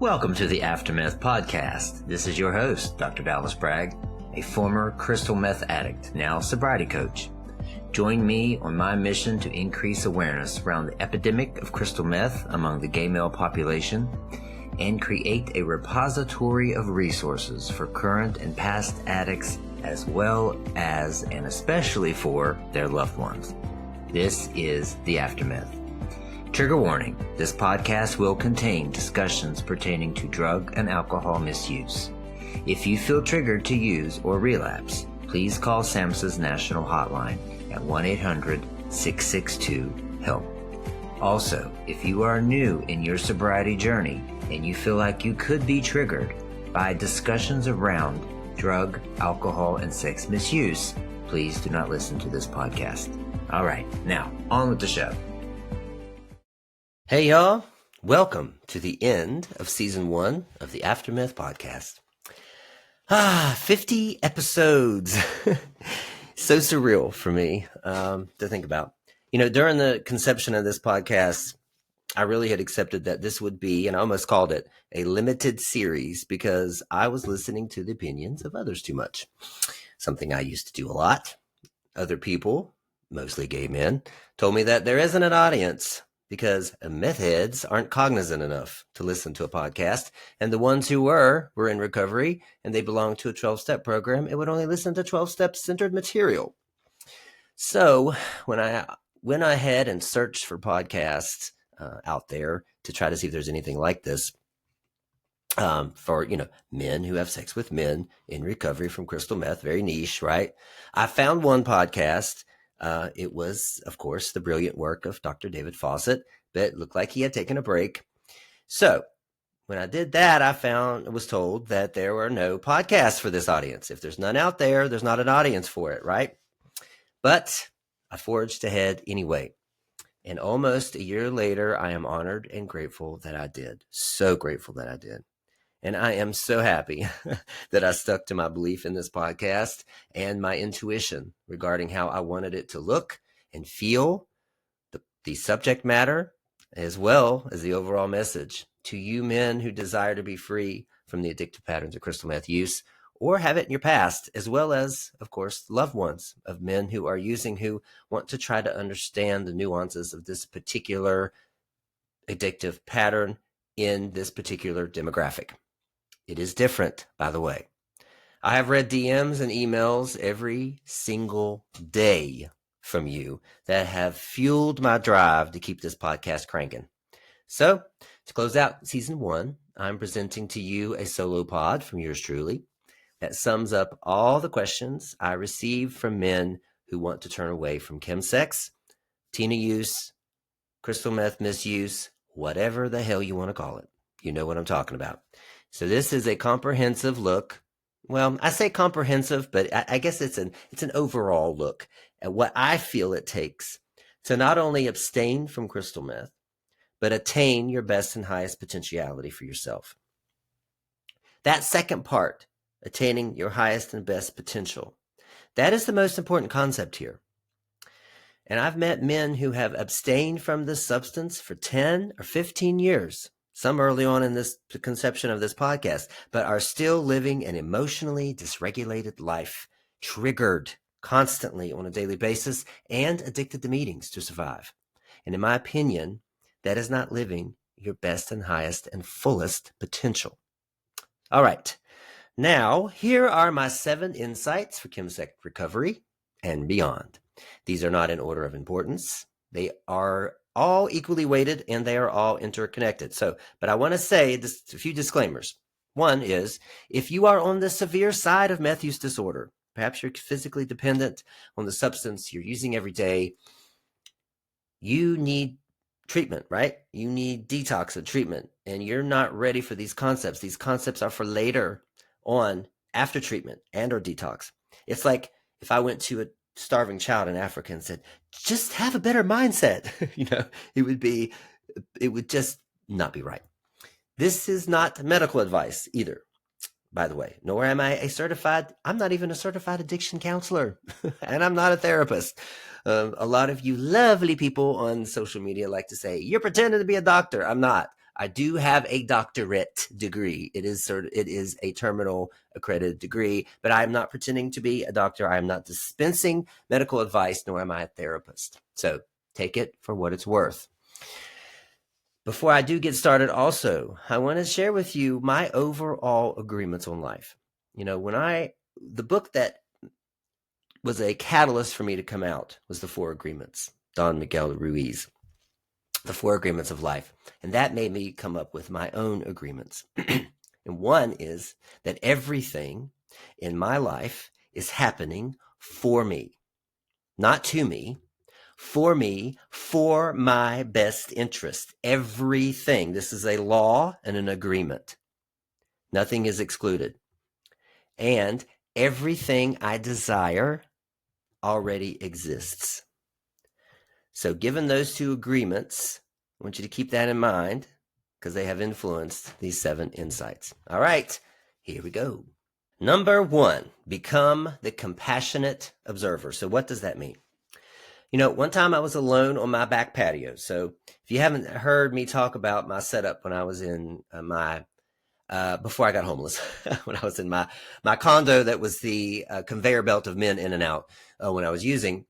Welcome to the AfterMeth Podcast. This is your host, Dr. Bragg, a former crystal meth addict, now sobriety coach. Join me on my mission to increase awareness around the epidemic of crystal meth among the gay male population and create a repository of resources for current and past addicts as well as and especially for their loved ones. This is the AfterMeth. Trigger warning, this podcast will contain discussions pertaining to drug and alcohol misuse. If you feel triggered to use or relapse, please call SAMHSA's national hotline at 1-800-662-HELP. Also, if you are new in your sobriety journey and you feel like you could be triggered by discussions around drug, alcohol, and sex misuse, please do not listen to this podcast. All right, now on with the show. Hey y'all, welcome to the end of season 1 of the AfterMeth Podcast. 50 episodes. So surreal for me to think about. You know, during the conception of this podcast, I really had accepted that this would be, and I almost called it, a limited series because I was listening to the opinions of others too much. Something I used to do a lot. Other people, mostly gay men, told me that there isn't an audience because meth heads aren't cognizant enough to listen to a podcast. And the ones who were in recovery and they belonged to a 12-step program and would only listen to 12-step centered material. So when I went ahead and searched for podcasts out there to try to see if there's anything like this for, men who have sex with men in recovery from crystal meth, very niche, right? I found one podcast. It was, of course, the brilliant work of Dr. David Fawcett, but it looked like he had taken a break. So when I did that, I was told that there were no podcasts for this audience. If there's none out there, there's not an audience for it, right? But I forged ahead anyway. And almost a year later, I am honored and grateful that I did. So grateful that I did. And I am so happy that I stuck to my belief in this podcast and my intuition regarding how I wanted it to look and feel, the subject matter, as well as the overall message to you men who desire to be free from the addictive patterns of crystal meth use or have it in your past, as well as, of course, loved ones of men who are using, who want to try to understand the nuances of this particular addictive pattern in this particular demographic. It is different, by the way. I have read DMs and emails every single day from you that have fueled my drive to keep this podcast cranking. So, to close out season 1, I'm presenting to you a solo pod from yours truly that sums up all the questions I receive from men who want to turn away from chemsex, tina use, crystal meth misuse, whatever the hell you want to call it. You know what I'm talking about. So this is a comprehensive look. Well, I say comprehensive, but I guess it's an overall look at what I feel it takes to not only abstain from crystal meth, but attain your best and highest potentiality for yourself. That second part, attaining your highest and best potential, that is the most important concept here. And I've met men who have abstained from this substance for 10 or 15 years. Some early on in this conception of this podcast, but are still living an emotionally dysregulated life, triggered constantly on a daily basis and addicted to meetings to survive. And in my opinion, that is not living your best and highest and fullest potential. All right. Now, here are my 7 insights for chemsex recovery and beyond. These are not in order of importance. They are all equally weighted, and they are all interconnected. But I want to say a few disclaimers. One is, if you are on the severe side of meth use disorder, perhaps you're physically dependent on the substance you're using every day, you need treatment, right? You need detox and treatment, and you're not ready for these concepts. These concepts are for later on, after treatment and or detox. It's like if I went to a starving child in Africa and said, just have a better mindset, it would just not be right. This is not medical advice either, by the way, nor am I I'm not even a certified addiction counselor, and I'm not a therapist. A lot of you lovely people on social media like to say, you're pretending to be a doctor. I'm not. I do have a doctorate degree. It is a terminal accredited degree, but I am not pretending to be a doctor. I am not dispensing medical advice, nor am I a therapist. So take it for what it's worth. Before I do get started, also, I want to share with you my overall agreements on life. The book that was a catalyst for me to come out was The Four Agreements, Don Miguel Ruiz, The Four Agreements of Life. And that made me come up with my own agreements. And one is that everything in my life is happening for me, not to me, for me, for my best interest. Everything. This is a law and an agreement. Nothing is excluded. And everything I desire already exists. So given those two agreements, I want you to keep that in mind because they have influenced these 7 insights. All right, here we go. Number 1, become the compassionate observer. So what does that mean? One time I was alone on my back patio. So if you haven't heard me talk about my setup when I was in before I got homeless, when I was in my condo that was the conveyor belt of men in and out when I was using,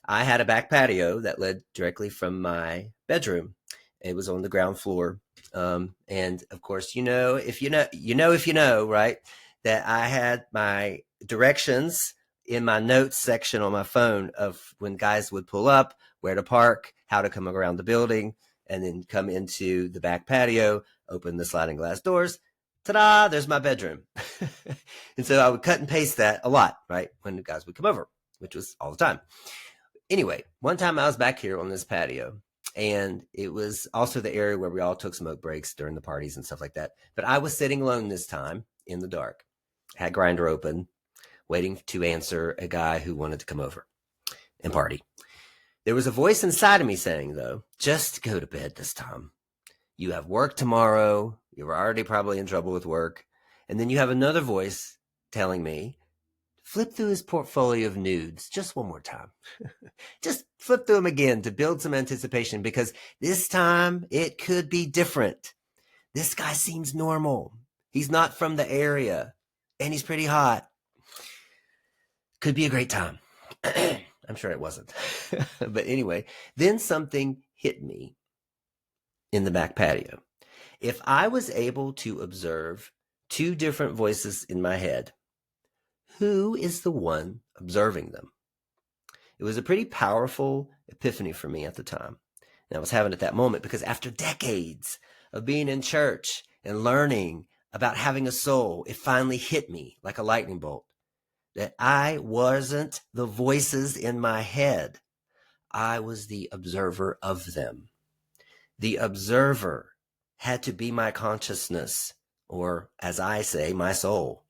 I had a back patio that led directly from my bedroom. It was on the ground floor. And of course, if you know, right, that I had my directions in my notes section on my phone of when guys would pull up, where to park, how to come around the building, and then come into the back patio, open the sliding glass doors. Ta-da, there's my bedroom. And so I would cut and paste that a lot, right, when the guys would come over, which was all the time. Anyway, one time I was back here on this patio, and it was also the area where we all took smoke breaks during the parties and stuff like that. But I was sitting alone this time in the dark, had Grindr open, waiting to answer a guy who wanted to come over and party. There was a voice inside of me saying, though, just go to bed this time. You have work tomorrow. You're already probably in trouble with work. And then you have another voice telling me, flip through his portfolio of nudes just one more time. Just flip through them again to build some anticipation, because this time it could be different. This guy seems normal. He's not from the area and he's pretty hot. Could be a great time. I'm sure it wasn't. But anyway, then something hit me in the back patio. If I was able to observe 2 different voices in my head, who is the one observing them? It was a pretty powerful epiphany for me at the time. And I was having it at that moment because after decades of being in church and learning about having a soul, it finally hit me like a lightning bolt that I wasn't the voices in my head. I was the observer of them. The observer had to be my consciousness, or as I say, my soul.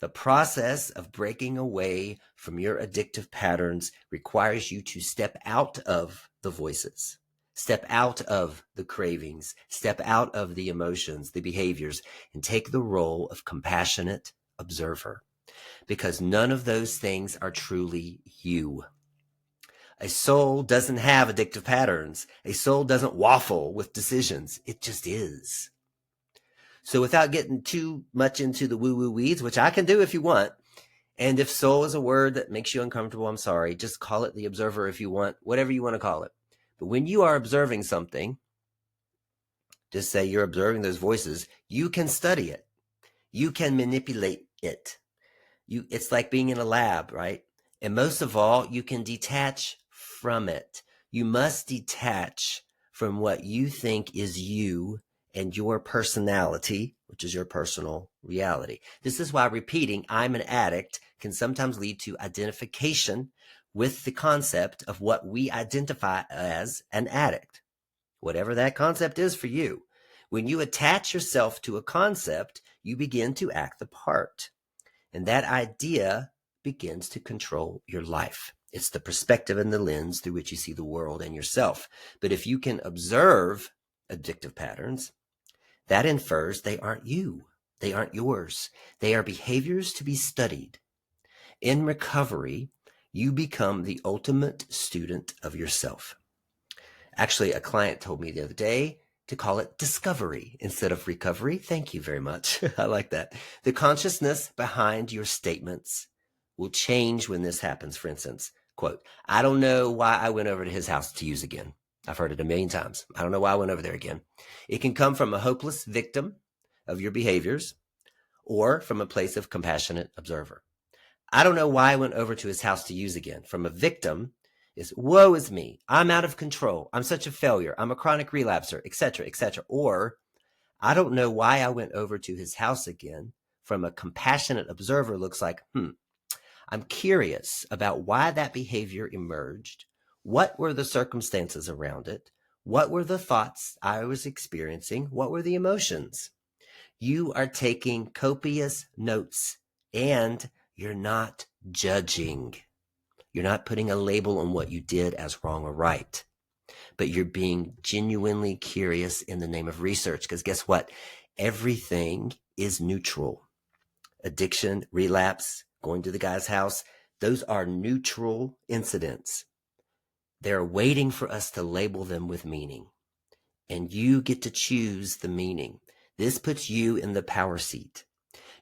The process of breaking away from your addictive patterns requires you to step out of the voices, step out of the cravings, step out of the emotions, the behaviors, and take the role of compassionate observer, because none of those things are truly you. A soul doesn't have addictive patterns. A soul doesn't waffle with decisions. It just is. So without getting too much into the woo-woo weeds, which I can do if you want, and if soul is a word that makes you uncomfortable, I'm sorry, just call it the observer if you want, whatever you want to call it. But when you are observing something, just say you're observing those voices, you can study it. You can manipulate it. It's like being in a lab, right? And most of all, you can detach from it. You must detach from what you think is you and your personality, which is your personal reality. This is why repeating "I'm an addict" can sometimes lead to identification with the concept of what we identify as an addict, whatever that concept is for you. When you attach yourself to a concept, you begin to act the part. And that idea begins to control your life. It's the perspective and the lens through which you see the world and yourself. But if you can observe addictive patterns, that infers they aren't you. They aren't yours. They are behaviors to be studied. In recovery, you become the ultimate student of yourself. Actually, a client told me the other day to call it discovery instead of recovery. Thank you very much. I like that. The consciousness behind your statements will change when this happens. For instance, quote, I don't know why I went over to his house to use again. I've heard it a million times. I don't know why I went over there again. It can come from a hopeless victim of your behaviors or from a place of compassionate observer. I don't know why I went over to his house to use again. From a victim is, woe is me. I'm out of control. I'm such a failure. I'm a chronic relapser, etc., etc. Or, I don't know why I went over to his house again. From a compassionate observer looks like, I'm curious about why that behavior emerged. What were the circumstances around it? What were the thoughts I was experiencing? What were the emotions? You are taking copious notes and you're not judging. You're not putting a label on what you did as wrong or right, but you're being genuinely curious in the name of research. Because guess what? Everything is neutral. Addiction, relapse, going to the guy's house, those are neutral incidents. They're waiting for us to label them with meaning. And you get to choose the meaning. This puts you in the power seat.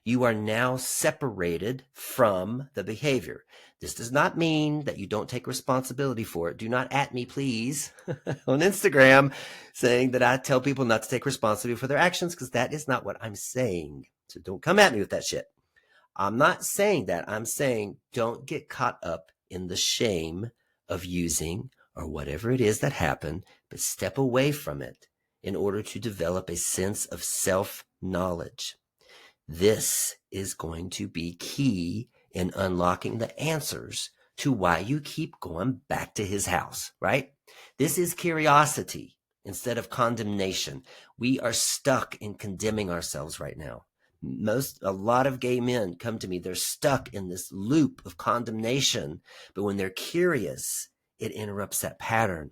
You are now separated from the behavior. This does not mean that you don't take responsibility for it. Do not at me, please, on Instagram saying that I tell people not to take responsibility for their actions, because that is not what I'm saying. So don't come at me with that shit. I'm not saying that. I'm saying don't get caught up in the shame of using or whatever it is that happened, but step away from it in order to develop a sense of self-knowledge. This is going to be key in unlocking the answers to why you keep going back to his house, right? This is curiosity instead of condemnation. We are stuck in condemning ourselves right now. A lot of gay men come to me, they're stuck in this loop of condemnation, but when they're curious, it interrupts that pattern.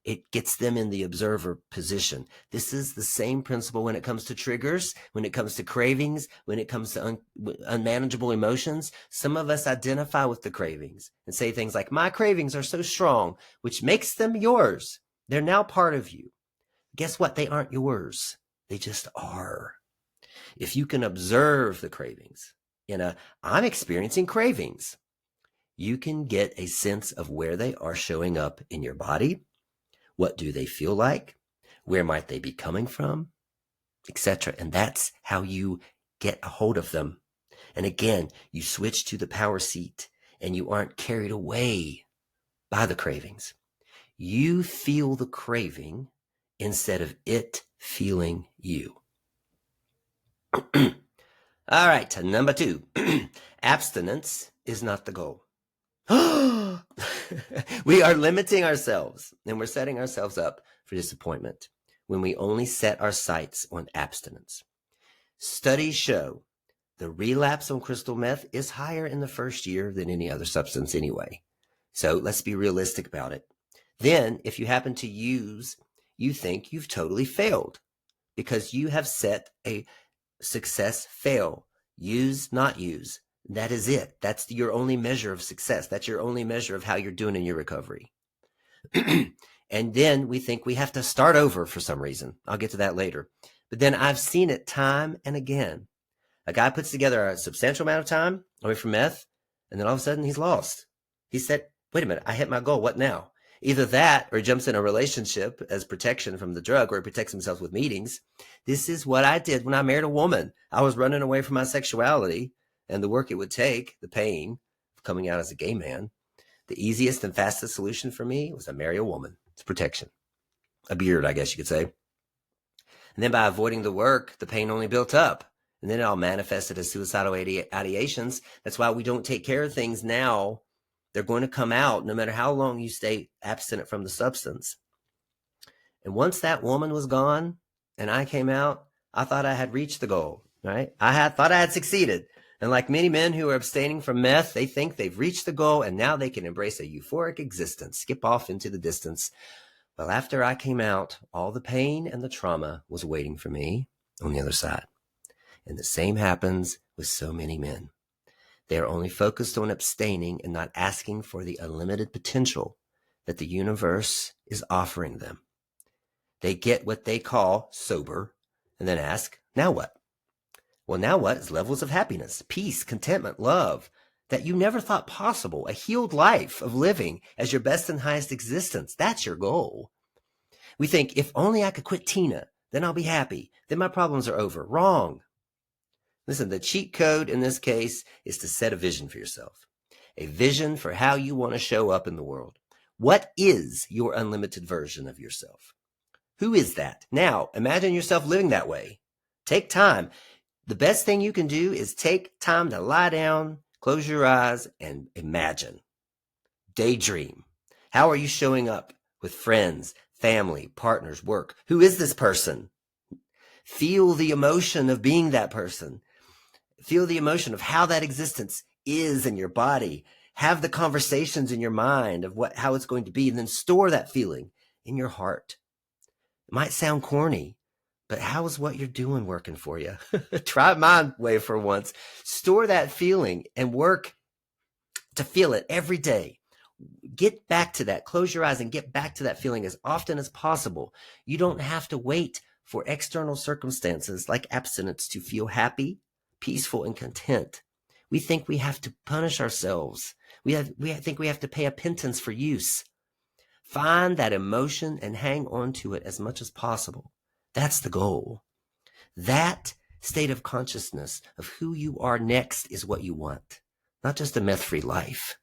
It gets them in the observer position. This is the same principle when it comes to triggers, when it comes to cravings, when it comes to unmanageable emotions. Some of us identify with the cravings and say things like, my cravings are so strong, which makes them yours. They're now part of you. Guess what? They aren't yours. They just are. If you can observe the cravings I'm experiencing cravings, you can get a sense of where they are showing up in your body. What do they feel like? Where might they be coming from? Etc. And that's how you get a hold of them. And again, you switch to the power seat and you aren't carried away by the cravings. You feel the craving instead of it feeling you. All right, number 2. Abstinence is not the goal. We are limiting ourselves and we're setting ourselves up for disappointment when we only set our sights on abstinence. Studies show the relapse on crystal meth is higher in the first year than any other substance anyway. So let's be realistic about it. Then if you happen to use, you think you've totally failed because you have set a success fail, use, not use. That is it. That's your only measure of success. That's your only measure of how you're doing in your recovery. And then we think we have to start over for some reason. I'll get to that later. But then I've seen it time and again. A guy puts together a substantial amount of time away from meth, and then all of a sudden he's lost. He said, wait a minute, I hit my goal. What now? Either that or he jumps in a relationship as protection from the drug, or he protects himself with meetings. This is what I did when I married a woman. I was running away from my sexuality and the work it would take, the pain of coming out as a gay man. The easiest and fastest solution for me was to marry a woman. It's protection. A beard, I guess you could say. And then by avoiding the work, the pain only built up. And then it all manifested as suicidal ideations. That's why we don't take care of things now. They're going to come out no matter how long you stay abstinent from the substance. And once that woman was gone and I came out, I thought I had reached the goal, right? Thought I had succeeded. And like many men who are abstaining from meth, they think they've reached the goal and now they can embrace a euphoric existence, skip off into the distance. Well, after I came out, all the pain and the trauma was waiting for me on the other side. And the same happens with so many men. They are only focused on abstaining and not asking for the unlimited potential that the universe is offering them. They get what they call sober and then ask, now what? Well, now what is levels of happiness, peace, contentment, love that you never thought possible, a healed life of living as your best and highest existence. That's your goal. We think, if only I could quit Tina, then I'll be happy. Then my problems are over. Wrong. Listen, the cheat code in this case is to set a vision for yourself, a vision for how you want to show up in the world. What is your unlimited version of yourself? Who is that? Now, imagine yourself living that way. Take time. The best thing you can do is take time to lie down, close your eyes, and imagine. Daydream. How are you showing up with friends, family, partners, work? Who is this person? Feel the emotion of being that person. Feel the emotion of how that existence is in your body. Have the conversations in your mind of how it's going to be, and then store that feeling in your heart. It might sound corny, but how is what you're doing working for you? Try my way for once. Store that feeling and work to feel it every day. Get back to that. Close your eyes and get back to that feeling as often as possible. You don't have to wait for external circumstances like abstinence to feel happy, peaceful, and content. We think we have to punish ourselves. We think we have to pay a penance for use. Find that emotion and hang on to it as much as possible. That's the goal. That state of consciousness of who you are next is what you want, not just a meth-free life.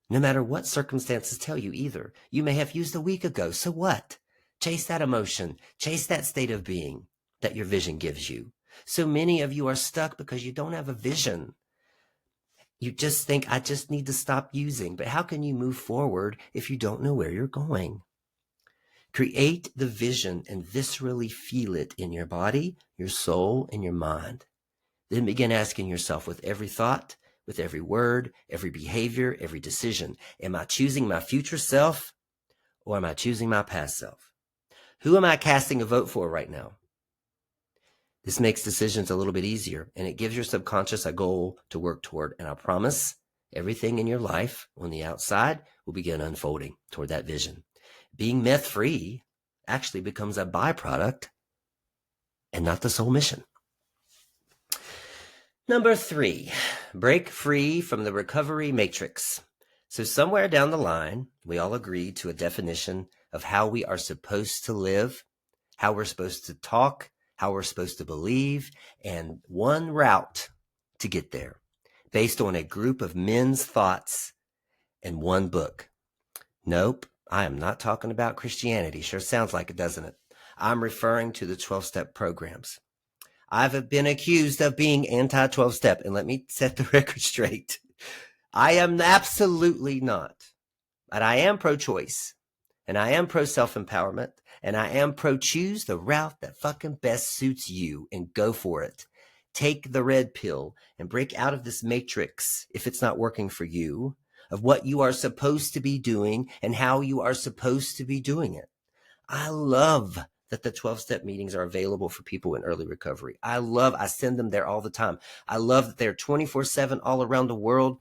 No matter what circumstances tell you either. You may have used a week ago. So what? Chase that emotion. Chase that state of being that your vision gives you. So many of you are stuck because you don't have a vision. You just think, I just need to stop using. But how can you move forward if you don't know where you're going? Create the vision and viscerally feel it in your body, your soul, and your mind. Then begin asking yourself with every thought, with every word, every behavior, every decision, am I choosing my future self or am I choosing my past self? Who am I casting a vote for right now? This makes decisions a little bit easier, and it gives your subconscious a goal to work toward. And I promise everything in your life on the outside will begin unfolding toward that vision. Being meth-free actually becomes a byproduct and not the sole mission. Number 3, break free from the recovery matrix. So somewhere down the line, we all agreed to a definition of how we are supposed to live, how we're supposed to talk, how we're supposed to believe, and one route to get there based on a group of men's thoughts and one book. Nope, I am not talking about Christianity. Sure sounds like it, doesn't it? I'm referring to the 12-step programs. I've been accused of being anti-12-step, and let me set the record straight. I am absolutely not. But I am pro-choice, and I am pro-self-empowerment, and I am pro-choose the route that fucking best suits you and go for it. Take the red pill and break out of this matrix if it's not working for you of what you are supposed to be doing and how you are supposed to be doing it. I love that the 12-step meetings are available for people in early recovery. I send them there all the time. I love that they're 24/7 all around the world.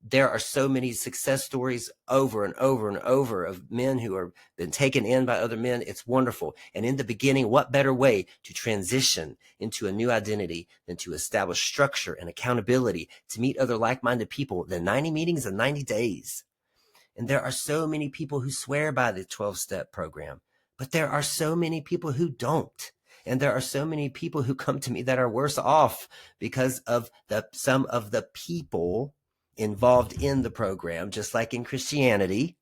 There are so many success stories over and over and over of men who have been taken in by other men. It's wonderful. And in the beginning, what better way to transition into a new identity than to establish structure and accountability to meet other like-minded people than 90 meetings in 90 days. And there are so many people who swear by the 12-step program, but there are so many people who don't. And there are so many people who come to me that are worse off because of some of the people involved in the program. Just like in Christianity,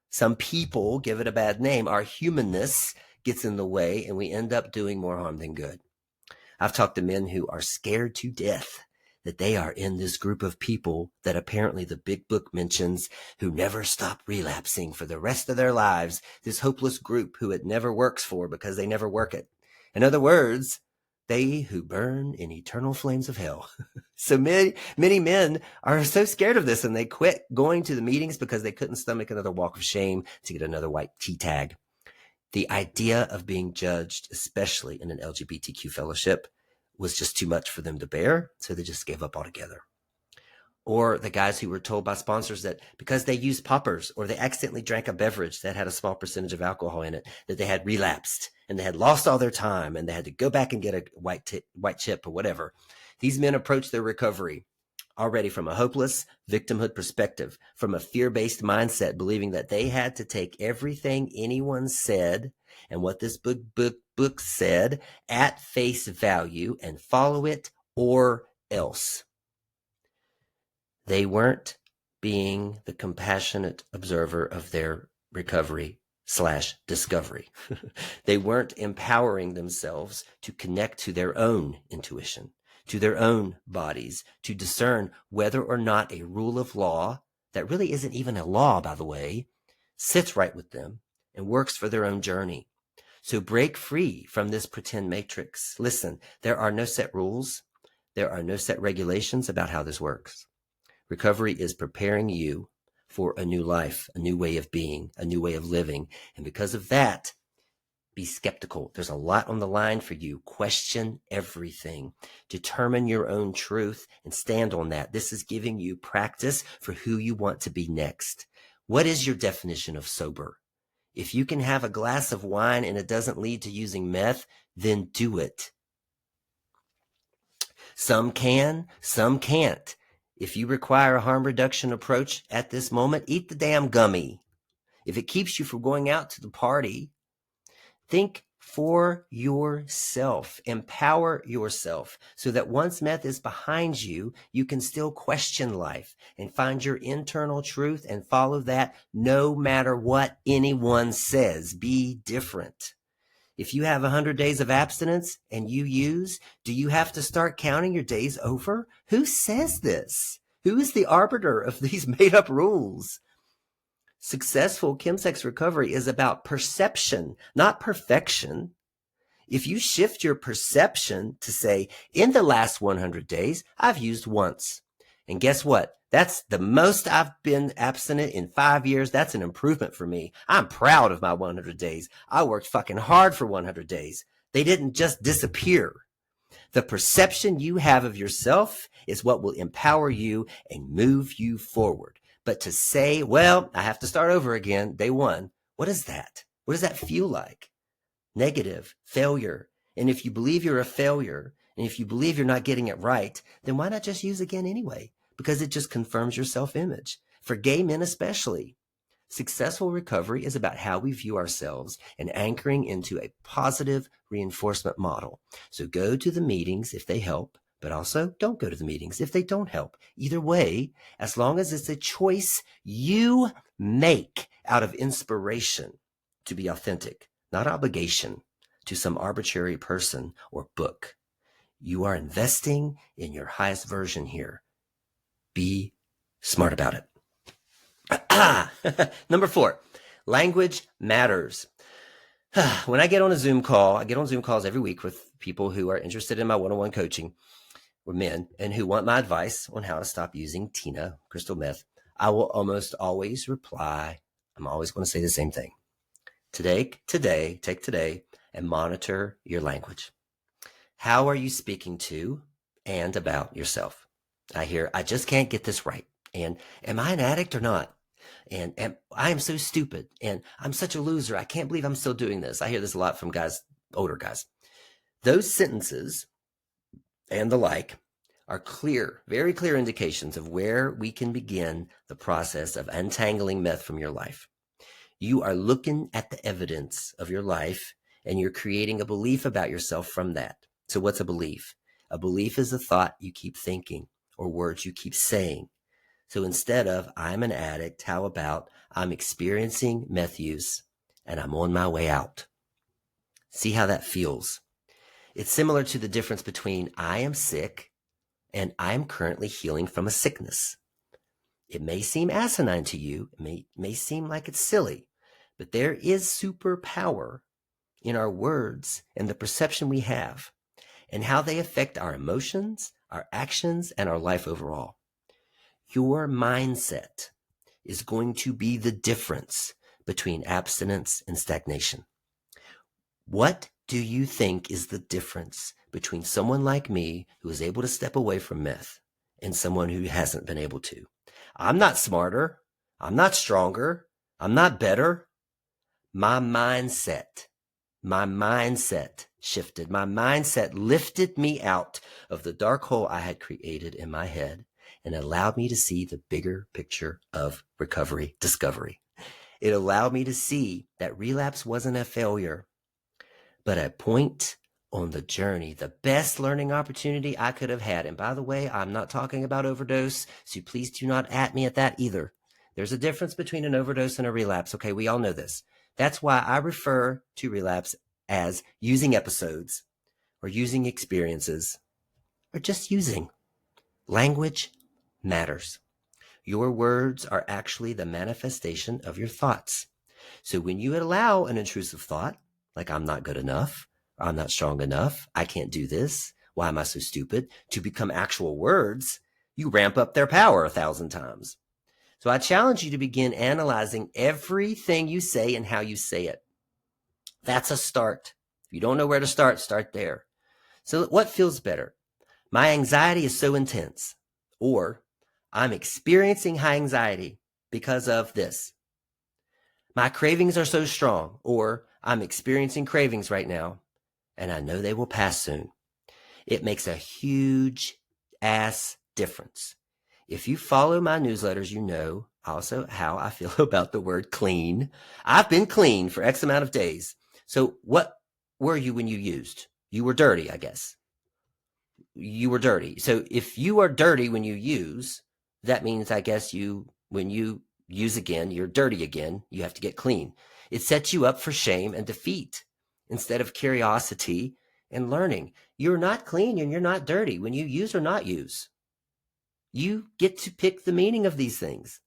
some people give it a bad name. Our humanness gets in the way and we end up doing more harm than good. I've talked to men who are scared to death that they are in this group of people that apparently the big book mentions who never stop relapsing for the rest of their lives. This hopeless group who it never works for because they never work it. In other words, they who burn in eternal flames of hell. So many men are so scared of this and they quit going to the meetings because they couldn't stomach another walk of shame to get another white T tag. The idea of being judged, especially in an LGBTQ fellowship, was just too much for them to bear, so they just gave up altogether. Or the guys who were told by sponsors that because they used poppers or they accidentally drank a beverage that had a small percentage of alcohol in it, that they had relapsed and they had lost all their time and they had to go back and get a white chip or whatever. These men approached their recovery already from a hopeless victimhood perspective, from a fear-based mindset, believing that they had to take everything anyone said and what this book said at face value and follow it or else. They weren't being the compassionate observer of their recovery / discovery. They weren't empowering themselves to connect to their own intuition, to their own bodies, to discern whether or not a rule of law that really isn't even a law, by the way, sits right with them and works for their own journey. So break free from this pretend matrix. Listen, there are no set rules. There are no set regulations about how this works. Recovery is preparing you for a new life, a new way of being, a new way of living. And because of that, be skeptical. There's a lot on the line for you. Question everything. Determine your own truth and stand on that. This is giving you practice for who you want to be next. What is your definition of sober? If you can have a glass of wine and it doesn't lead to using meth, then do it. Some can, some can't. If you require a harm reduction approach at this moment, eat the damn gummy. If it keeps you from going out to the party, think for yourself. Empower yourself so that once meth is behind you, you can still question life and find your internal truth and follow that no matter what anyone says. Be different. If you have 100 days of abstinence and you use, do you have to start counting your days over? Who says this? Who is the arbiter of these made up rules? Successful Chemsex recovery is about perception, not perfection. If you shift your perception to say, in the last 100 days, I've used once. And guess what? That's the most I've been abstinent in 5 years. That's an improvement for me. I'm proud of my 100 days. I worked fucking hard for 100 days. They didn't just disappear. The perception you have of yourself is what will empower you and move you forward. But to say, well, I have to start over again, day one, what is that? What does that feel like? Negative, failure. And if you believe you're a failure, and if you believe you're not getting it right, then why not just use again anyway? Because it just confirms your self-image. For gay men especially, successful recovery is about how we view ourselves and anchoring into a positive reinforcement model. So go to the meetings if they help, but also don't go to the meetings if they don't help. Either way, as long as it's a choice you make out of inspiration to be authentic, not obligation to some arbitrary person or book. You are investing in your highest version here. Be smart about it. Number 4, language matters. When I get on a Zoom call, I get on Zoom calls every week with people who are interested in my one-on-one coaching, or men, and who want my advice on how to stop using Tina, crystal meth. I will almost always reply, I'm always going to say the same thing. Take today, and monitor your language. How are you speaking to and about yourself? I hear, I just can't get this right. And am I an addict or not? And I am so stupid. And I'm such a loser. I can't believe I'm still doing this. I hear this a lot from guys, older guys. Those sentences and the like are clear, very clear indications of where we can begin the process of untangling meth from your life. You are looking at the evidence of your life and you're creating a belief about yourself from that. So what's a belief? A belief is a thought you keep thinking or words you keep saying. So instead of I'm an addict, how about I'm experiencing meth use and I'm on my way out? See how that feels. It's similar to the difference between I am sick and I'm currently healing from a sickness. It may seem asinine to you. It may seem like it's silly, but there is superpower in our words and the perception we have and how they affect our emotions, our actions, and our life overall. Your mindset is going to be the difference between abstinence and stagnation. What do you think is the difference between someone like me who is able to step away from meth and someone who hasn't been able to. I'm not smarter. I'm not stronger. I'm not better. My mindset shifted. My mindset lifted me out of the dark hole I had created in my head and allowed me to see the bigger picture of recovery discovery. It allowed me to see that relapse wasn't a failure, but a point on the journey, the best learning opportunity I could have had. And by the way, I'm not talking about overdose, so please do not at me at that either. There's a difference between an overdose and a relapse. Okay, we all know this. That's why I refer to relapse as using episodes or using experiences or just using. Language matters. Your words are actually the manifestation of your thoughts. So when you allow an intrusive thought, like I'm not good enough, or I'm not strong enough, I can't do this, why am I so stupid, to become actual words, you ramp up their power 1,000 times. So I challenge you to begin analyzing everything you say and how you say it. That's a start. If you don't know where to start, start there. So what feels better? My anxiety is so intense, or I'm experiencing high anxiety because of this. My cravings are so strong, or I'm experiencing cravings right now, and I know they will pass soon. It makes a huge ass difference. If you follow my newsletters, you know also how I feel about the word clean. I've been clean for X amount of days. So what were you when you used? You were dirty, I guess. You were dirty. So if you are dirty when you use, that means, I guess, when you use again, you're dirty again. You have to get clean. It sets you up for shame and defeat instead of curiosity and learning. You're not clean and you're not dirty when you use or not use. You get to pick the meaning of these things.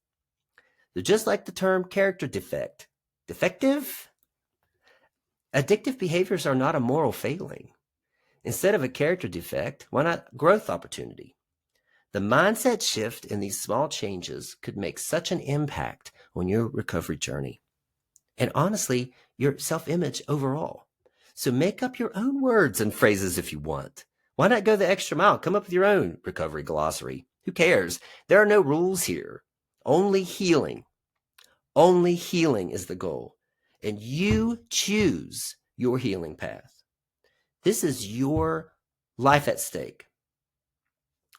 So just like the term character defect, defective, addictive behaviors are not a moral failing. Instead of a character defect, why not growth opportunity? The mindset shift in these small changes could make such an impact on your recovery journey. And honestly, your self-image overall. So make up your own words and phrases if you want. Why not go the extra mile? Come up with your own recovery glossary. Who cares? There are no rules here. Only healing. Only healing is the goal. And you choose your healing path. This is your life at stake.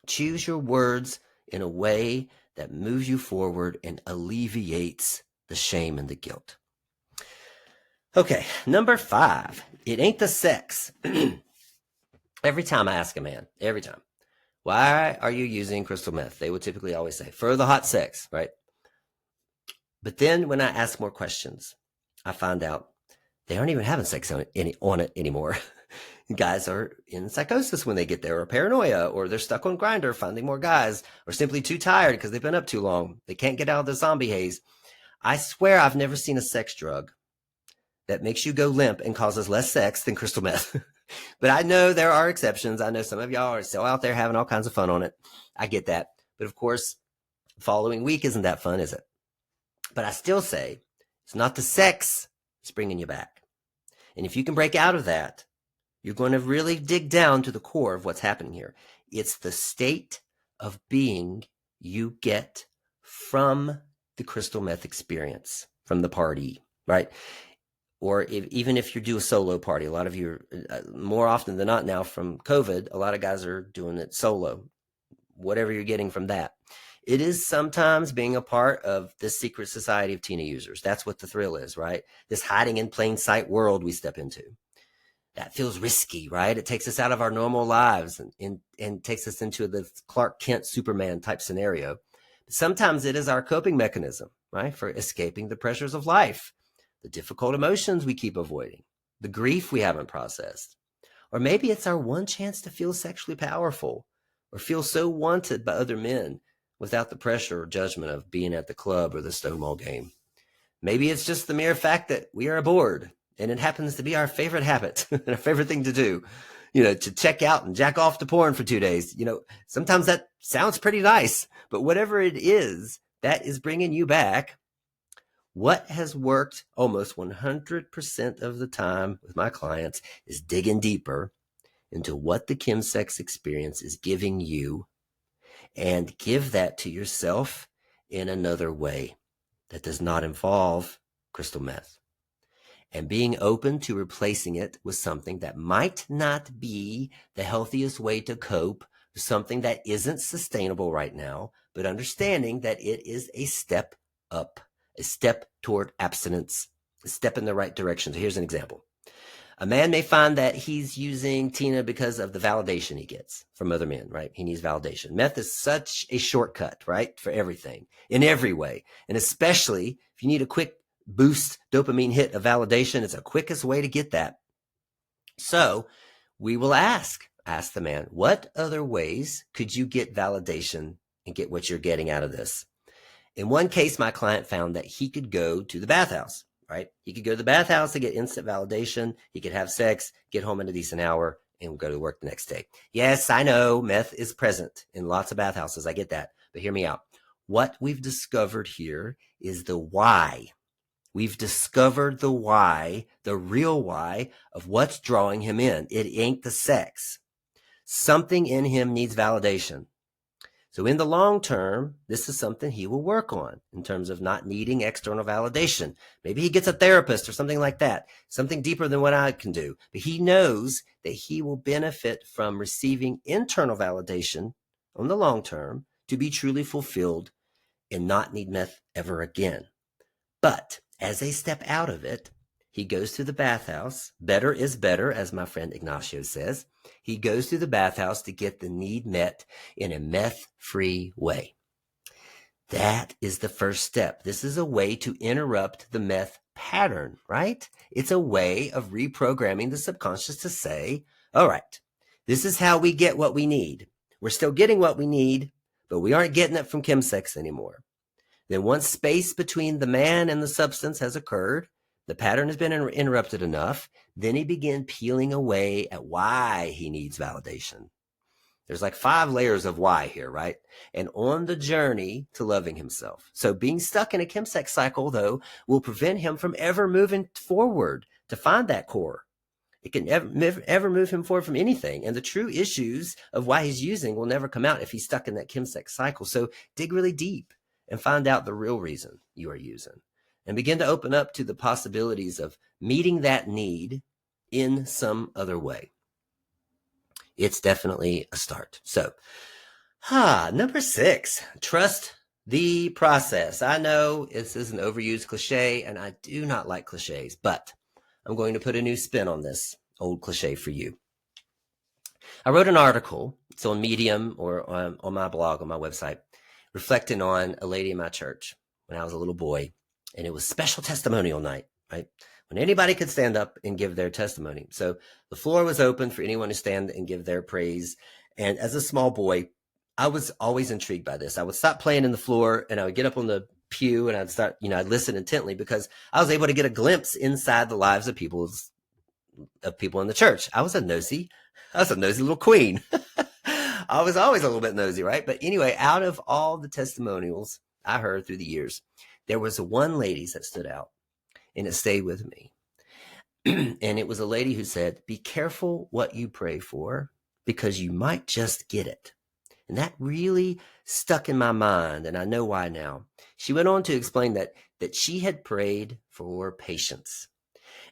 Choose your words in a way that moves you forward and alleviates the shame and the guilt. Okay, number 5. It ain't the sex. Every time I ask a man, why are you using crystal meth? They would typically always say, for the hot sex, right? But then when I ask more questions, I find out they aren't even having sex on it anymore. Guys are in psychosis when they get there, or paranoia, or they're stuck on Grindr finding more guys, or simply too tired because they've been up too long. They can't get out of the zombie haze. I swear I've never seen a sex drug that makes you go limp and causes less sex than crystal meth. But I know there are exceptions. I know some of y'all are still out there having all kinds of fun on it. I get that. But of course, the following week isn't that fun, is it? But I still say it's not the sex that's bringing you back. And if you can break out of that, you're going to really dig down to the core of what's happening here. It's the state of being you get from the crystal meth experience, from the party, right? Or even if you do a solo party, a lot of you, more often than not now from COVID, a lot of guys are doing it solo, whatever you're getting from that. It is sometimes being a part of this secret society of Tina users. That's what the thrill is, right? This hiding in plain sight world we step into. That feels risky, right? It takes us out of our normal lives and takes us into the Clark Kent Superman type scenario. Sometimes it is our coping mechanism, right? For escaping the pressures of life, the difficult emotions we keep avoiding, the grief we haven't processed. Or maybe it's our one chance to feel sexually powerful or feel so wanted by other men without the pressure or judgment of being at the club or the Stonewall game. Maybe it's just the mere fact that we are bored. And it happens to be our favorite habit and our favorite thing to do, to check out and jack off to porn for 2 days. Sometimes that sounds pretty nice, but whatever it is that is bringing you back, what has worked almost 100% of the time with my clients is digging deeper into what the Chemsex experience is giving you and give that to yourself in another way that does not involve crystal meth. And being open to replacing it with something that might not be the healthiest way to cope, something that isn't sustainable right now, but understanding that it is a step up, a step toward abstinence, a step in the right direction. So here's an example. A man may find that he's using Tina because of the validation he gets from other men, right? He needs validation. Meth is such a shortcut, right? For everything, in every way. And especially if you need a quick boost dopamine hit of validation, it's the quickest way to get that. So we will ask the man, what other ways could you get validation and get what you're getting out of this? In one case, my client found that he could go to the bathhouse. Right? He could go to the bathhouse to get instant validation. He could have sex, get home in a decent hour, and go to work the next day. Yes, I know meth is present in lots of bathhouses. I get that. But hear me out. What we've discovered here is the why. We've discovered the why, the real why of what's drawing him in. It ain't the sex. Something in him needs validation. So in the long term, this is something he will work on in terms of not needing external validation. Maybe he gets a therapist or something like that, something deeper than what I can do. But he knows that he will benefit from receiving internal validation on the long term to be truly fulfilled and not need meth ever again. But as a step out of it, he goes to the bathhouse. Better is better, as my friend Ignacio says. He goes to the bathhouse to get the need met in a meth-free way. That is the first step. This is a way to interrupt the meth pattern, right? It's a way of reprogramming the subconscious to say, all right, this is how we get what we need. We're still getting what we need, but we aren't getting it from Chemsex anymore. Then once space between the man and the substance has occurred, the pattern has been interrupted enough, then he began peeling away at why he needs validation. There's like 5 layers of why here, right? And on the journey to loving himself. So being stuck in a Chemsex cycle, though, will prevent him from ever moving forward to find that core. It can ever move him forward from anything. And the true issues of why he's using will never come out if he's stuck in that Chemsex cycle. So dig really deep and find out the real reason you are using. And begin to open up to the possibilities of meeting that need in some other way. It's definitely a start. So, number 6, trust the process. I know this is an overused cliche, and I do not like cliches, but I'm going to put a new spin on this old cliche for you. I wrote an article, it's on Medium or on my blog, on my website, reflecting on a lady in my church when I was a little boy. And it was special testimonial night, right? When anybody could stand up and give their testimony. So the floor was open for anyone to stand and give their praise. And as a small boy, I was always intrigued by this. I would stop playing in the floor and I would get up on the pew and I'd start, I'd listen intently because I was able to get a glimpse inside the lives of people in the church. I was a nosy little queen. I was always a little bit nosy, right? But anyway, out of all the testimonials I heard through the years, there was one lady that stood out, and it stayed with me. And it was a lady who said, be careful what you pray for because you might just get it. And that really stuck in my mind, and I know why now. She went on to explain that she had prayed for patience.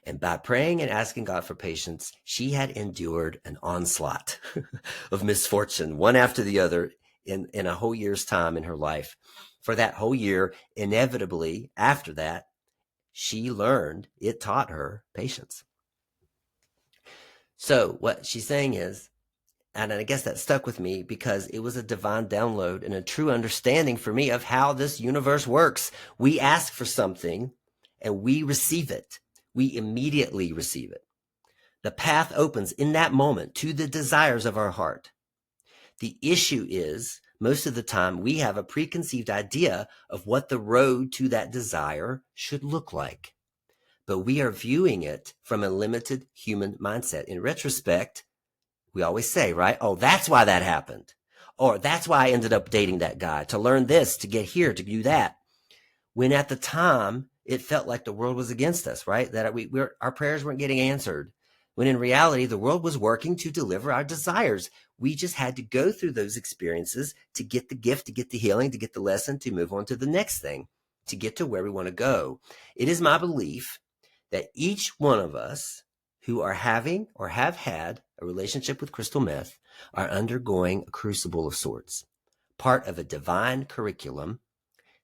And by praying and asking God for patience, she had endured an onslaught of misfortune, one after the other, in a whole year's time in her life. For that whole year, inevitably, after that, it taught her patience. So what she's saying is, and I guess that stuck with me because it was a divine download and a true understanding for me of how this universe works. We ask for something and we receive it. We immediately receive it. The path opens in that moment to the desires of our heart. The issue is, most of the time, we have a preconceived idea of what the road to that desire should look like. But we are viewing it from a limited human mindset. In retrospect, we always say, right? Oh, that's why that happened. Or that's why I ended up dating that guy, to learn this, to get here, to do that. When at the time, it felt like the world was against us, right? That our prayers weren't getting answered. when in reality, the world was working to deliver our desires. We just had to go through those experiences to get the gift, to get the healing, to get the lesson, to move on to the next thing, to get to where we want to go. It is my belief that each one of us who are having or have had a relationship with crystal meth are undergoing a crucible of sorts, part of a divine curriculum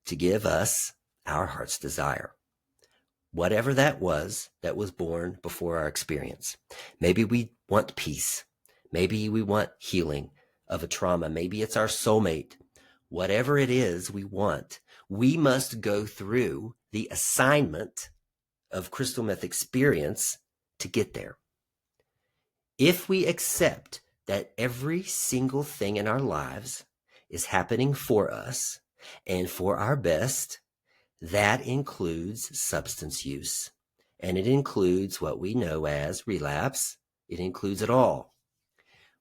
to give us our heart's desire. Whatever that was born before our experience. Maybe we want peace. Maybe we want healing of a trauma. Maybe it's our soulmate. Whatever it is we want, we must go through the assignment of crystal meth experience to get there. If we accept that every single thing in our lives is happening for us and for our best, that includes substance use, and it includes what we know as relapse. It includes it all.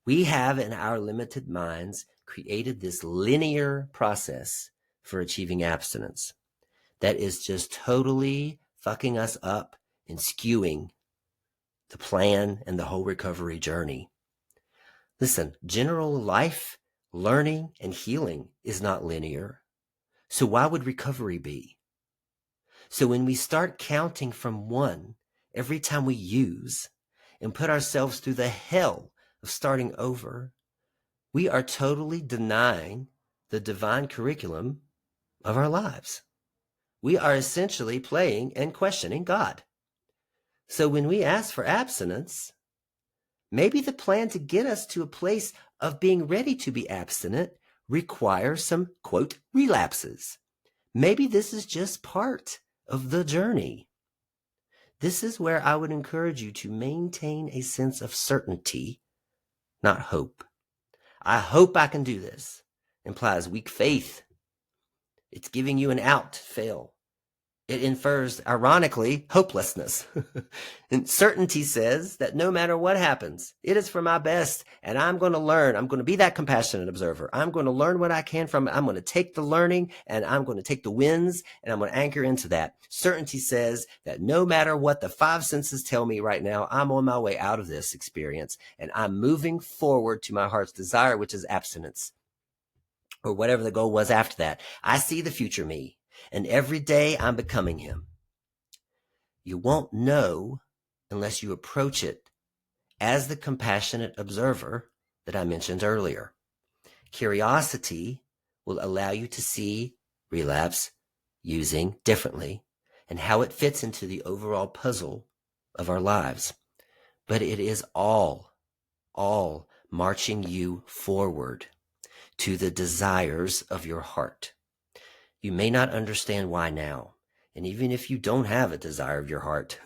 We have in our limited minds created this linear process for achieving abstinence that is just totally fucking us up and skewing the plan and the whole recovery journey. Listen, general life, learning, and healing is not linear. So why would recovery be? So when we start counting from 1 every time we use and put ourselves through the hell of starting over, we are totally denying the divine curriculum of our lives. We are essentially playing and questioning God. So when we ask for abstinence, maybe the plan to get us to a place of being ready to be abstinent requires some, quote, relapses. Maybe this is just part of the journey. This is where I would encourage you to maintain a sense of certainty, not hope. I hope I can do this implies weak faith. It's giving you an out to fail. It infers, ironically, hopelessness. And certainty says that no matter what happens, it is for my best, and I'm going to learn. I'm going to be that compassionate observer. I'm going to learn what I can from it. I'm going to take the learning, and I'm going to take the wins, and I'm going to anchor into that. Certainty says that no matter what the 5 senses tell me right now, I'm on my way out of this experience, and I'm moving forward to my heart's desire, which is abstinence, or whatever the goal was after that. I see the future me. And every day I'm becoming him. You won't know unless you approach it as the compassionate observer that I mentioned earlier. Curiosity will allow you to see relapse using differently and how it fits into the overall puzzle of our lives. But it is all marching you forward to the desires of your heart. You may not understand why now. And even if you don't have a desire of your heart,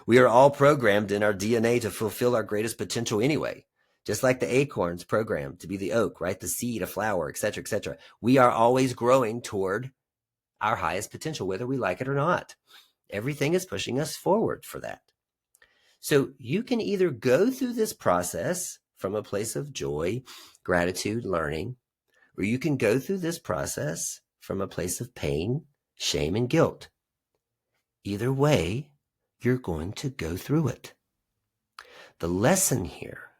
we are all programmed in our DNA to fulfill our greatest potential anyway. Just like the acorn's programmed to be the oak, right? The seed, a flower, etc., etc. We are always growing toward our highest potential, whether we like it or not. Everything is pushing us forward for that. So you can either go through this process from a place of joy, gratitude, learning, or you can go through this process from a place of pain, shame, and guilt. Either way, you're going to go through it. The lesson here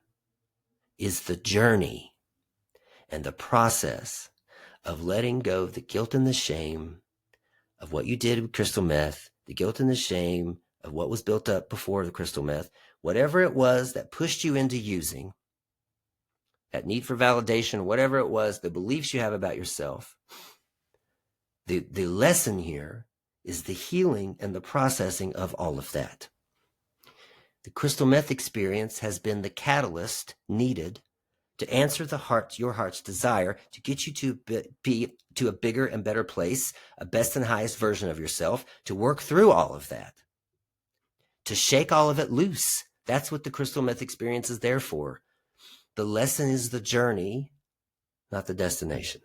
is the journey and the process of letting go of the guilt and the shame of what you did with crystal meth, the guilt and the shame of what was built up before the crystal meth, whatever it was that pushed you into using, that need for validation, whatever it was, the beliefs you have about yourself. The lesson here is the healing and the processing of all of that. The crystal meth experience has been the catalyst needed to answer your heart's desire to get you to be to a bigger and better place, a best and highest version of yourself, to work through all of that, to shake all of it loose. That's what the crystal meth experience is there for. The lesson is the journey, not the destination.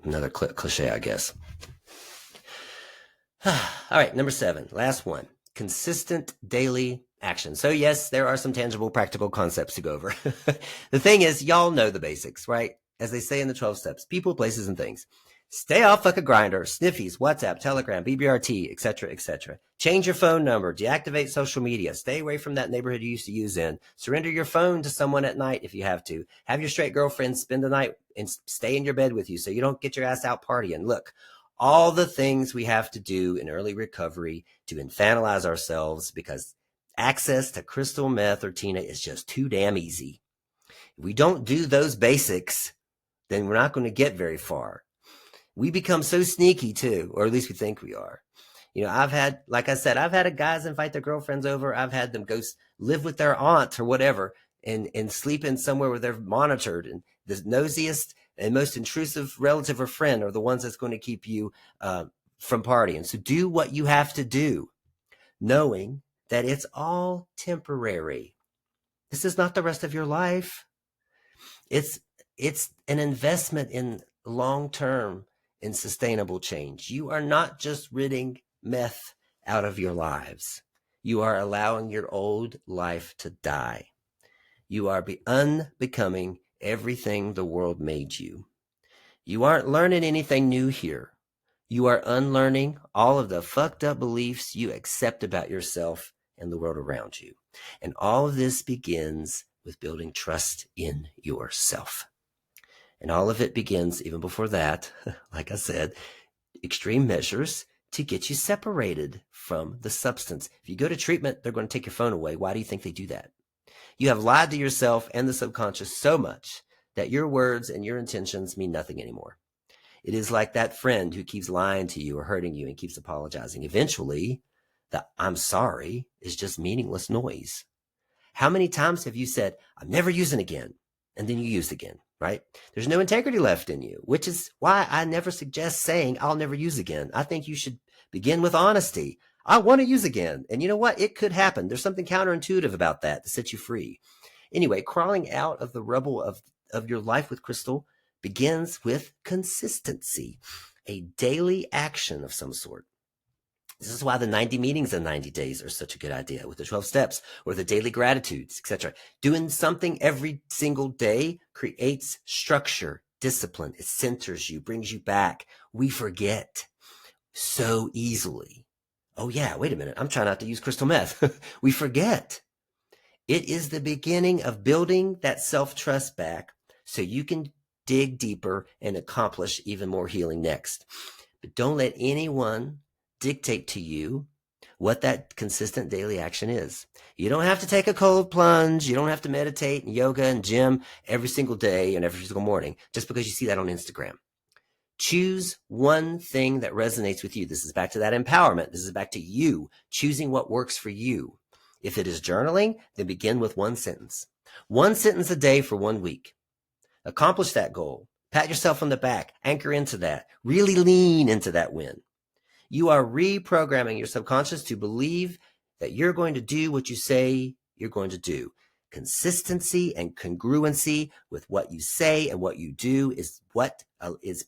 Another cliche, I guess. All right, number 7, last one. Consistent daily action. So yes, there are some tangible, practical concepts to go over. The thing is, y'all know the basics, right? As they say in the 12 steps, people, places, and things. Stay off fucking Grindr, Sniffies, WhatsApp, Telegram, BBRT, etc., etc. Change your phone number. Deactivate social media. Stay away from that neighborhood you used to use in. Surrender your phone to someone at night if you have to. Have your straight girlfriend spend the night and stay in your bed with you so you don't get your ass out partying. Look, all the things we have to do in early recovery to infantilize ourselves because access to crystal meth or Tina is just too damn easy. If we don't do those basics, then we're not going to get very far. We become so sneaky too, or at least we think we are. You know, I've had guys invite their girlfriends over. I've had them go live with their aunt or whatever and sleep in somewhere where they're monitored. And the nosiest and most intrusive relative or friend are the ones that's going to keep you from partying. So do what you have to do, knowing that it's all temporary. This is not the rest of your life. It's an investment in long-term and sustainable change. You are not just ridding meth out of your lives. You are allowing your old life to die. You are unbecoming everything the world made you. You aren't learning anything new here. You are unlearning all of the fucked up beliefs you accept about yourself and the world around you. And all of this begins with building trust in yourself. And all of it begins, even before that, like I said, extreme measures to get you separated from the substance. If you go to treatment, they're going to take your phone away. Why do you think they do that? You have lied to yourself and the subconscious so much that your words and your intentions mean nothing anymore. It is like that friend who keeps lying to you or hurting you and keeps apologizing. Eventually, the I'm sorry is just meaningless noise. How many times have you said, I'm never using again, and then you used again, right? There's no integrity left in you, which is why I never suggest saying I'll never use again. I think you should begin with honesty. I want to use again. And you know what? It could happen. There's something counterintuitive about that to set you free. Anyway, crawling out of the rubble of your life with crystal begins with consistency, a daily action of some sort. This is why the 90 meetings in 90 days are such a good idea, with the 12 steps or the daily gratitudes, etc. Doing something every single day creates structure, discipline. It centers you, brings you back. We forget so easily. Oh yeah, wait a minute. I'm trying not to use crystal meth. We forget. It is the beginning of building that self-trust back so you can dig deeper and accomplish even more healing next. But don't let anyone dictate to you what that consistent daily action is. You don't have to take a cold plunge. You don't have to meditate and yoga and gym every single day and every single morning just because you see that on Instagram. Choose one thing that resonates with you. This is back to that empowerment. This is back to you choosing what works for you. If it is journaling, then begin with one sentence. One sentence a day for 1 week. Accomplish that goal. Pat yourself on the back. Anchor into that. Really lean into that win. You are reprogramming your subconscious to believe that you're going to do what you say you're going to do. Consistency and congruency with what you say and what you do is what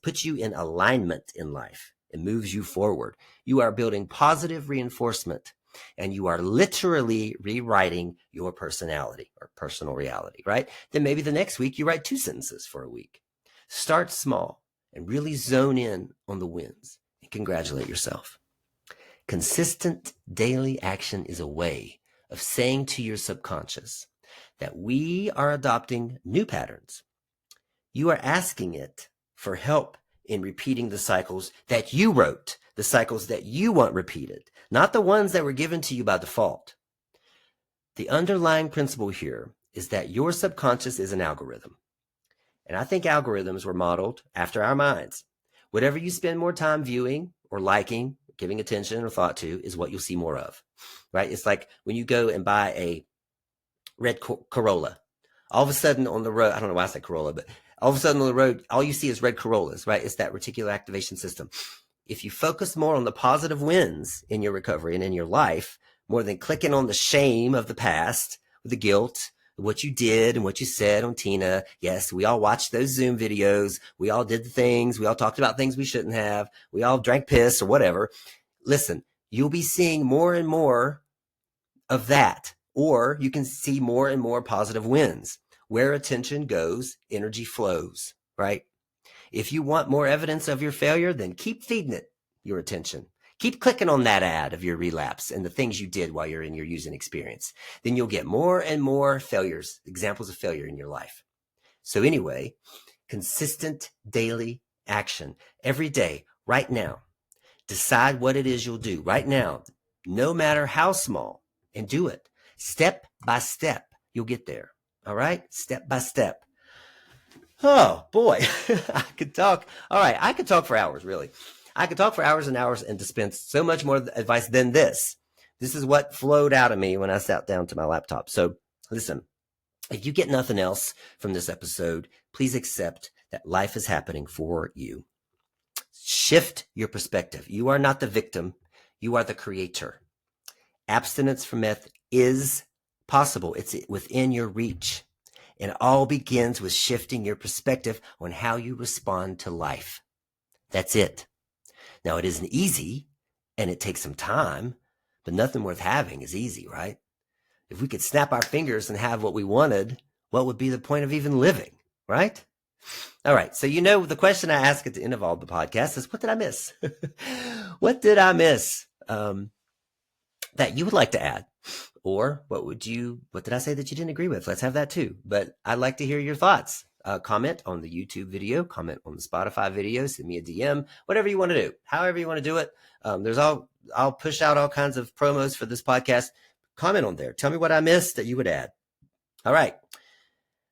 puts you in alignment in life. It moves you forward. You are building positive reinforcement, and you are literally rewriting your personality or personal reality, right? Then maybe the next week you write 2 sentences for a week. Start small and really zone in on the wins. Congratulate yourself. Consistent daily action is a way of saying to your subconscious that we are adopting new patterns. You are asking it for help in repeating the cycles that you wrote, the cycles that you want repeated, not the ones that were given to you by default. The underlying principle here is that your subconscious is an algorithm. And I think algorithms were modeled after our minds. Whatever you spend more time viewing or liking, giving attention or thought to is what you'll see more of, right? It's like when you go and buy a red Corolla, all of a sudden on the road, I don't know why I said Corolla, but all of a sudden on the road, all you see is red Corollas, right? It's that reticular activation system. If you focus more on the positive wins in your recovery and in your life, more than clicking on the shame of the past, the guilt, what you did and what you said on Tina. Yes, we all watched those Zoom videos. We all did the things. We all talked about things we shouldn't have. We all drank piss or whatever. Listen, you'll be seeing more and more of that, or you can see more and more positive wins. Where attention goes, energy flows, right? If you want more evidence of your failure, then keep feeding it your attention. Keep clicking on that ad of your relapse and the things you did while you're in your using experience. Then you'll get more and more failures, examples of failure in your life. So anyway, consistent daily action every day, right now. Decide what it is you'll do right now, no matter how small, and do it step by step. You'll get there. All right. Step by step. Oh boy, I could talk. All right. I could talk for hours, really. I could talk for hours and hours and dispense so much more advice than this. This is what flowed out of me when I sat down to my laptop. So listen, if you get nothing else from this episode, please accept that life is happening for you. Shift your perspective. You are not the victim. You are the creator. Abstinence from meth is possible. It's within your reach. And it all begins with shifting your perspective on how you respond to life. That's it. Now, it isn't easy and it takes some time, but nothing worth having is easy, right? If we could snap our fingers and have what we wanted, what would be the point of even living, right? All right. So, the question I ask at the end of all the podcasts is, what did I miss? What did I miss that you would like to add? Or what did I say that you didn't agree with? Let's have that too. But I'd like to hear your thoughts. Comment on the YouTube video, comment on the Spotify video, send me a DM, whatever you want to do, however you want to do it. I'll push out all kinds of promos for this podcast. Comment on there. Tell me what I missed that you would add. All right.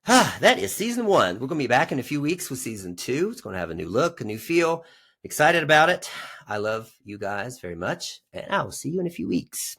That is season 1. We're going to be back in a few weeks with season 2. It's going to have a new look, a new feel. Excited about it. I love you guys very much, and I will see you in a few weeks.